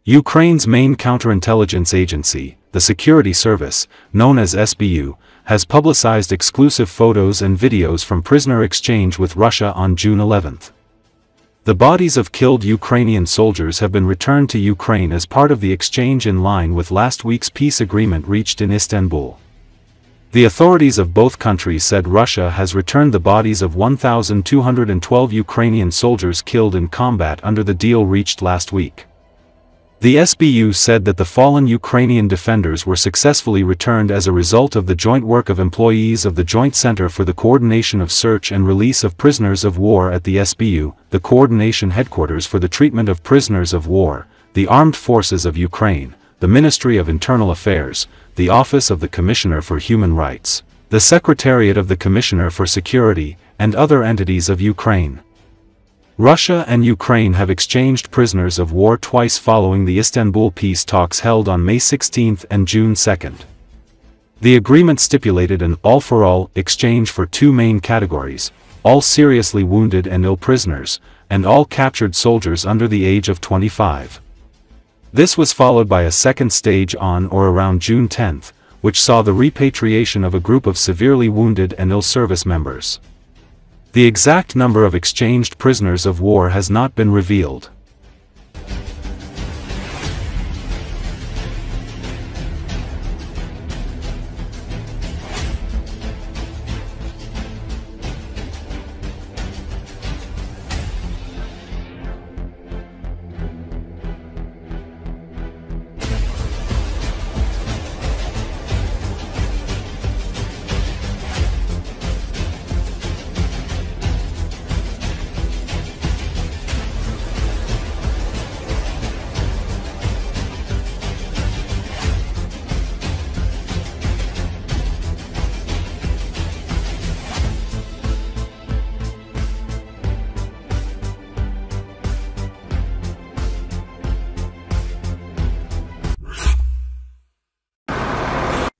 Ukraine's main counterintelligence agency, the Security Service, known as SBU, has publicized exclusive photos and videos from prisoner exchange with Russia on June 11. The bodies of killed Ukrainian soldiers have been returned to Ukraine as part of the exchange in line with last week's peace agreement reached in Istanbul. The authorities of both countries said Russia has returned the bodies of 1,212 Ukrainian soldiers killed in combat under the deal reached last week. The SBU said that the fallen Ukrainian defenders were successfully returned as a result of the joint work of employees of the Joint Center for the Coordination of Search and Release of Prisoners of War at the SBU, the coordination headquarters for the treatment of prisoners of war, the Armed Forces of Ukraine, the Ministry of Internal Affairs, the Office of the Commissioner for Human Rights, the Secretariat of the Commissioner for Security, and other entities of Ukraine. Russia and Ukraine have exchanged prisoners of war twice following the Istanbul peace talks held on May 16 and June 2. The agreement stipulated an all-for-all exchange for two main categories: all seriously wounded and ill prisoners, and all captured soldiers under the age of 25. This was followed by a second stage on or around June 10, which saw the repatriation of a group of severely wounded and ill service members. The exact number of exchanged prisoners of war has not been revealed.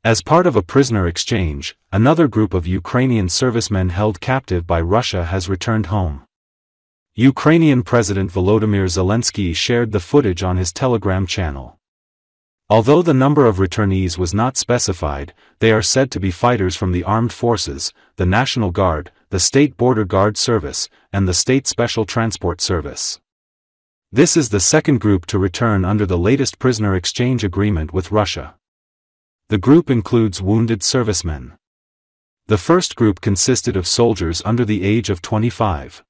As part of a prisoner exchange, another group of Ukrainian servicemen held captive by Russia has returned home. Ukrainian President Volodymyr Zelensky shared the footage on his Telegram channel. Although the number of returnees was not specified, they are said to be fighters from the armed forces, the National Guard, the State Border Guard Service, and the State Special Transport Service. This is the second group to return under the latest prisoner exchange agreement with Russia. The group includes wounded servicemen. The first group consisted of soldiers under the age of 25.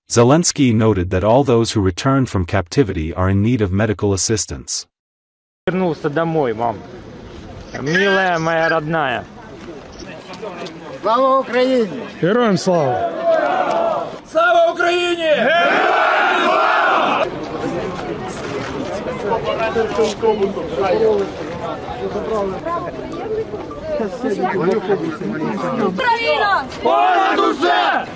Zelensky noted that all those who returned from captivity are in need of medical assistance. Вернулся домой, мам. Милая моя родная. Слава Украине! Героям слава! Слава Украине! Героям слава! Україна! Понад усе!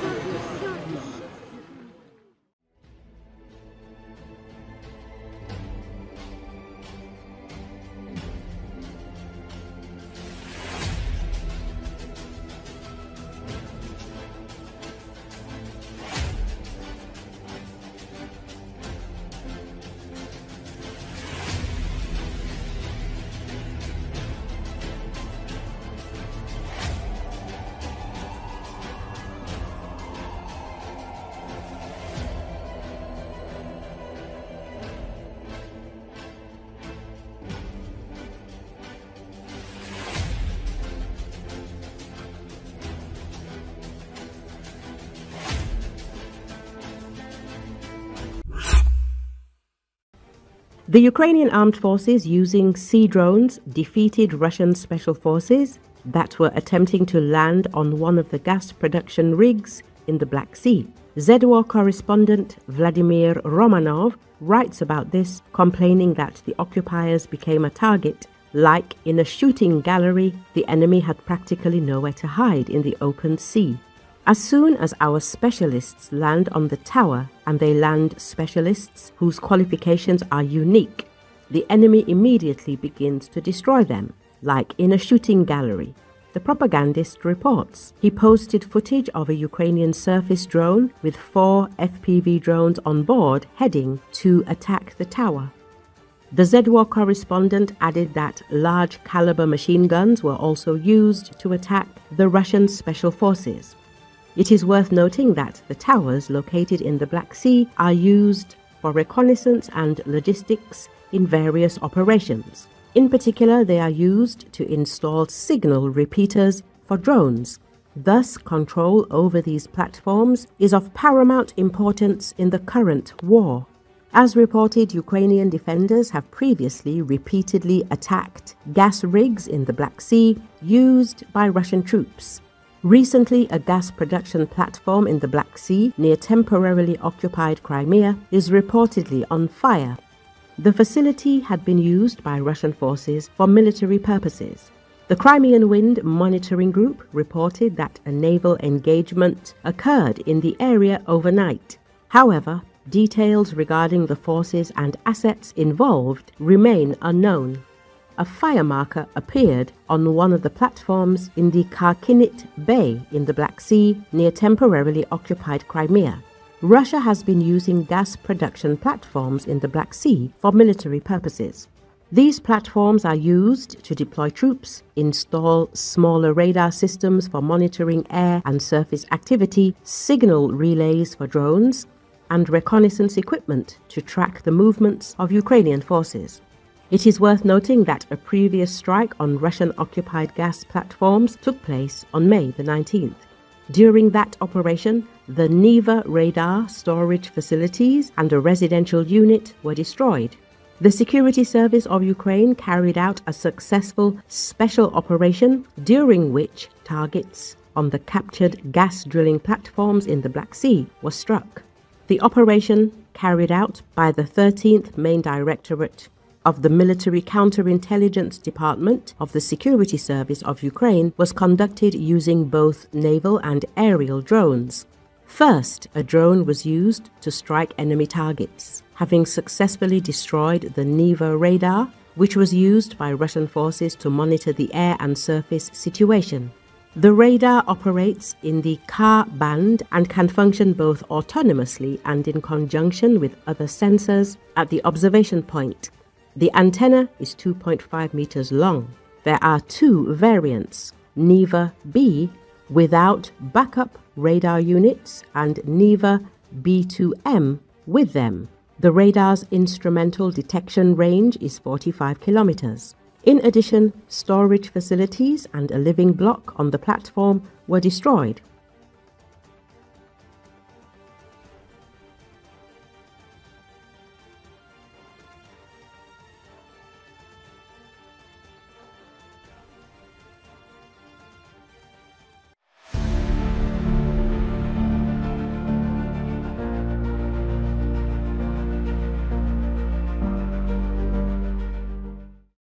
The Ukrainian armed forces using sea drones defeated Russian special forces that were attempting to land on one of the gas production rigs in the Black Sea. ZWAR correspondent Vladimir Romanov writes about this, complaining that the occupiers became a target. Like in a shooting gallery, the enemy had practically nowhere to hide in the open sea. As soon as our specialists land on the tower, and they land specialists whose qualifications are unique, the enemy immediately begins to destroy them, like in a shooting gallery. The propagandist reports. He posted footage of a Ukrainian surface drone with 4 FPV drones on board heading to attack the tower. The ZWAR correspondent added that large caliber machine guns were also used to attack the Russian special forces. It is worth noting that the towers located in the Black Sea are used for reconnaissance and logistics in various operations. In particular, they are used to install signal repeaters for drones. Thus, control over these platforms is of paramount importance in the current war. As reported, Ukrainian defenders have previously repeatedly attacked gas rigs in the Black Sea used by Russian troops. Recently, a gas production platform in the Black Sea near temporarily occupied Crimea is reportedly on fire. The facility had been used by Russian forces for military purposes. The Crimean Wind Monitoring Group reported that a naval engagement occurred in the area overnight. However, details regarding the forces and assets involved remain unknown. A fire marker appeared on one of the platforms in the Kharkiv Bay in the Black Sea near temporarily occupied Crimea. Russia has been using gas production platforms in the Black Sea for military purposes. These platforms are used to deploy troops, install smaller radar systems for monitoring air and surface activity, signal relays for drones, and reconnaissance equipment to track the movements of Ukrainian forces. It is worth noting that a previous strike on Russian-occupied gas platforms took place on May the 19th. During that operation, the Neva radar storage facilities and a residential unit were destroyed. The Security Service of Ukraine carried out a successful special operation during which targets on the captured gas drilling platforms in the Black Sea were struck. The operation, carried out by the 13th Main Directorate of the Military Counterintelligence Department of the Security Service of Ukraine, was conducted using both naval and aerial drones. First, a drone was used to strike enemy targets, having successfully destroyed the Neva radar, which was used by Russian forces to monitor the air and surface situation. The radar operates in the Ka band and can function both autonomously and in conjunction with other sensors at the observation point. The antenna is 2.5 meters long. There are two variants, Neva B without backup radar units and Neva B2M with them. The radar's instrumental detection range is 45 kilometers. In addition, storage facilities and a living block on the platform were destroyed.